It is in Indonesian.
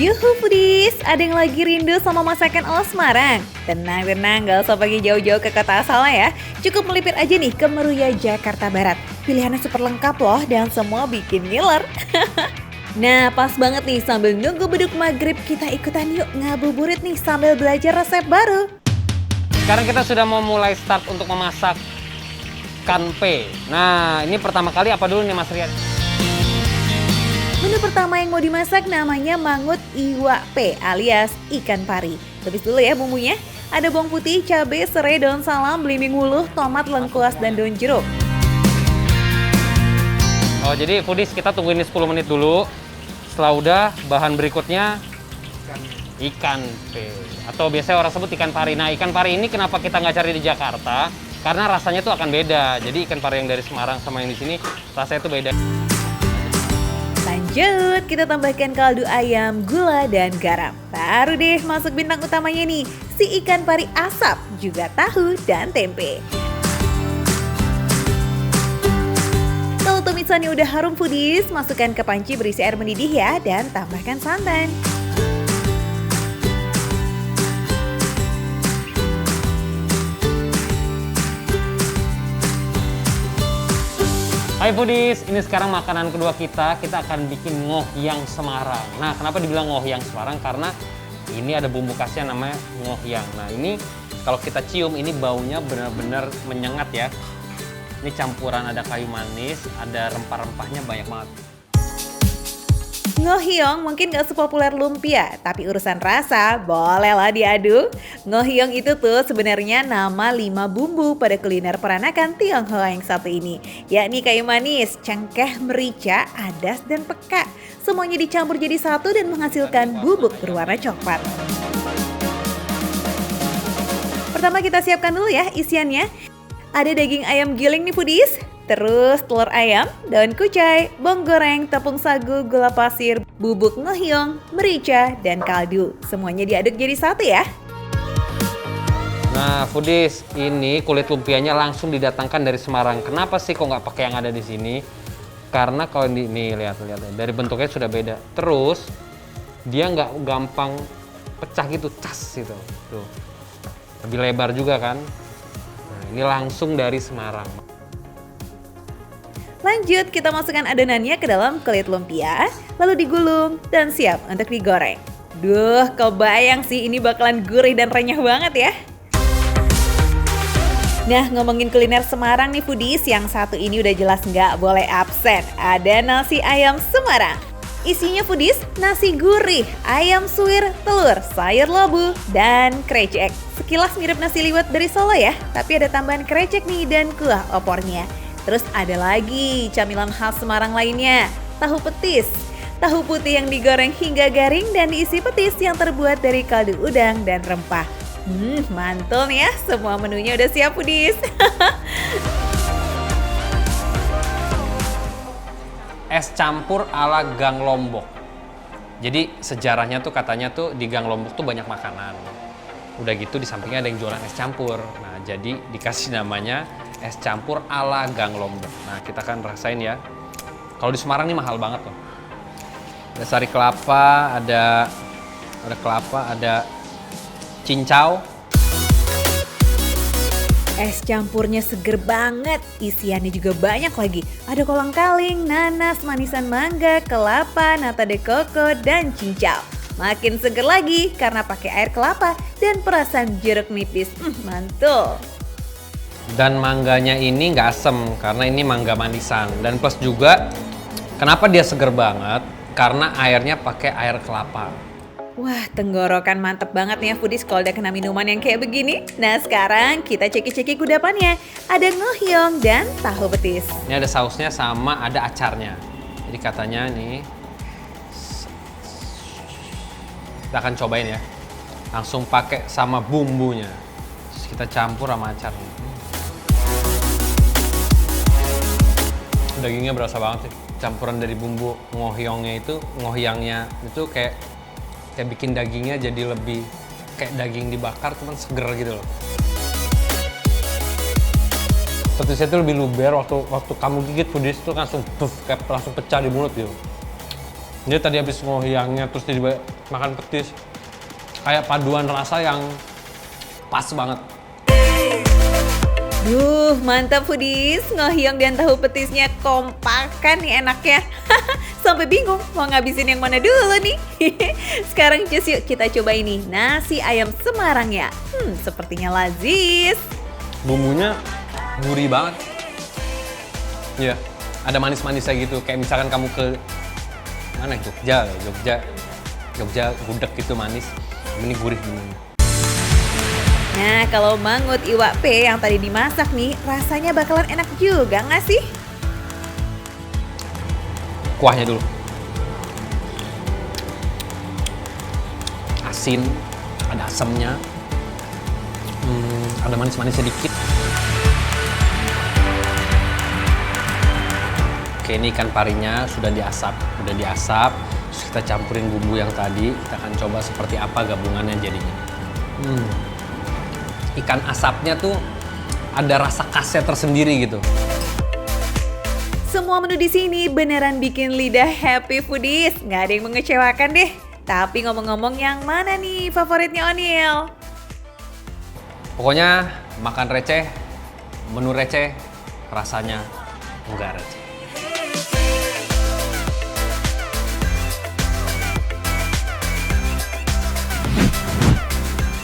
Yuhu foodies, ada yang lagi rindu sama masakan ala Semarang? Tenang, gak usah pergi jauh-jauh ke kota asalnya ya. Cukup melipir aja nih ke Meruya, Jakarta Barat. Pilihannya super lengkap loh dan semua bikin ngiler. Nah, pas banget nih sambil nunggu beduk maghrib, kita ikutan yuk ngabuburit nih sambil belajar resep baru. Sekarang kita sudah mau mulai start untuk memasak kanpe. Nah, ini pertama kali apa dulu nih Mas Rian? Menu pertama yang mau dimasak namanya mangut iwa pe alias ikan pari. Tumis dulu ya bumbunya. Ada bawang putih, cabai, serai, daun salam, belimbing wuluh, tomat, lengkuas, dan daun jeruk. Oh, jadi foodies kita tunggu ini 10 menit dulu. Setelah udah, bahan berikutnya ikan pe. Atau biasanya orang sebut ikan pari. Nah, ikan pari ini kenapa kita nggak cari di Jakarta? Karena rasanya tuh akan beda. Jadi ikan pari yang dari Semarang sama yang di sini rasanya tuh beda. Lanjut, kita tambahkan kaldu ayam, gula, dan garam. Baru deh masuk bintang utamanya nih, si ikan pari asap, juga tahu dan tempe. Kalau tumisannya udah harum foodies, masukkan ke panci berisi air mendidih ya, dan tambahkan santan. Hai foodies, ini sekarang makanan kedua kita akan bikin ngohyang Semarang. Nah, kenapa dibilang ngohyang Semarang? Karena ini ada bumbu khasnya namanya ngohyang. Nah, ini kalau kita cium ini baunya benar-benar menyengat ya. Ini campuran ada kayu manis, ada rempah-rempahnya banyak banget. Ngohyong mungkin gak sepopuler lumpia, tapi urusan rasa bolehlah diadu. Ngohyong itu tuh sebenarnya nama 5 bumbu pada kuliner peranakan Tionghoa yang satu ini, yakni kayu manis, cengkeh, merica, adas, dan peka. Semuanya dicampur jadi satu dan menghasilkan bubuk berwarna coklat. Pertama kita siapkan dulu ya isiannya. Ada daging ayam giling nih foodies. Terus telur ayam, daun kucai, bawang goreng, tepung sagu, gula pasir, bubuk ngohyong, merica, dan kaldu. Semuanya diaduk jadi satu ya. Nah, foodies, ini kulit lumpianya langsung didatangkan dari Semarang. Kenapa sih kok nggak pakai yang ada di sini? Karena kalau ini lihat dari bentuknya sudah beda. Terus dia nggak gampang pecah gitu, cas gitu. Tuh, lebih lebar juga kan. Nah, ini langsung dari Semarang. Lanjut, kita masukkan adonannya ke dalam kulit lumpia, lalu digulung dan siap untuk digoreng. Duh, kebayang sih ini bakalan gurih dan renyah banget ya. Nah, ngomongin kuliner Semarang nih foodies, yang satu ini udah jelas nggak boleh absen. Ada nasi ayam Semarang. Isinya foodies, nasi gurih, ayam suwir, telur, sayur labu, dan krecek. Sekilas mirip nasi liwet dari Solo ya, tapi ada tambahan krecek nih dan kuah opornya. Terus ada lagi camilan khas Semarang lainnya, tahu petis. Tahu putih yang digoreng hingga garing dan diisi petis yang terbuat dari kaldu udang dan rempah. Mantul nih ya, semua menunya udah siap foodies. Es campur ala Gang Lombok. Jadi sejarahnya tuh katanya tuh di Gang Lombok tuh banyak makanan. Udah gitu di sampingnya ada yang jualan es campur. Nah, jadi dikasih namanya es campur ala Gang Lombok. Nah, kita akan rasain ya. Kalau di Semarang ini mahal banget loh. Ada sari kelapa, ada kelapa, ada cincau. Es campurnya seger banget, isiannya juga banyak lagi. Ada kolang kaling, nanas, manisan mangga, kelapa, nata de coco, dan cincau. Makin seger lagi karena pakai air kelapa dan perasan jeruk nipis. Mantul. Dan mangganya ini nggak asem karena ini mangga manisan. Dan plus juga kenapa dia seger banget? Karena airnya pakai air kelapa. Wah, tenggorokan mantep banget nih ya foodies kalau udah kena minuman yang kayak begini. Nah, sekarang kita cekik-cekik kudapannya. Ada ngohyong dan tahu petis. Ini ada sausnya sama ada acarnya. Jadi katanya nih, kita akan cobain ya. Langsung pakai sama bumbunya. Terus kita campur sama acarnya. Dagingnya berasa banget sih. Campuran dari bumbu ngohyangnya itu kayak bikin dagingnya jadi lebih kayak daging dibakar cuman seger gitu loh. Petisnya tuh lebih luber waktu kamu gigit foodies tuh langsung puff, kayak langsung pecah di mulut gitu. Dia tadi habis ngohyangnya terus tiba makan petis. Kayak paduan rasa yang pas banget. Duh, mantap foodies. Ngohyong dan tahu petisnya kompakan nih enaknya. Sampai bingung mau ngabisin yang mana dulu nih. Sekarang cus yuk kita coba ini nasi ayam Semarang ya. Sepertinya lazis. Bumbunya gurih banget. Iya, ada manis-manisnya gitu. Kayak misalkan kamu ke mana Jogja gudeg gitu manis. Ini gurih bumbunya. Nah, kalau mangut iwak P yang tadi dimasak nih, rasanya bakalan enak juga nggak sih? Kuahnya dulu. Asin, ada asamnya. Ada manis-manisnya dikit. Oke, ini ikan parinya sudah diasap. Terus kita campurin bumbu yang tadi. Kita akan coba seperti apa gabungannya jadinya. Ikan asapnya tuh ada rasa khasnya tersendiri gitu. Semua menu di sini beneran bikin lidah happy foodies. Nggak ada yang mengecewakan deh. Tapi ngomong-ngomong yang mana nih favoritnya O'Neil? Pokoknya makan receh, menu receh, rasanya enggak receh.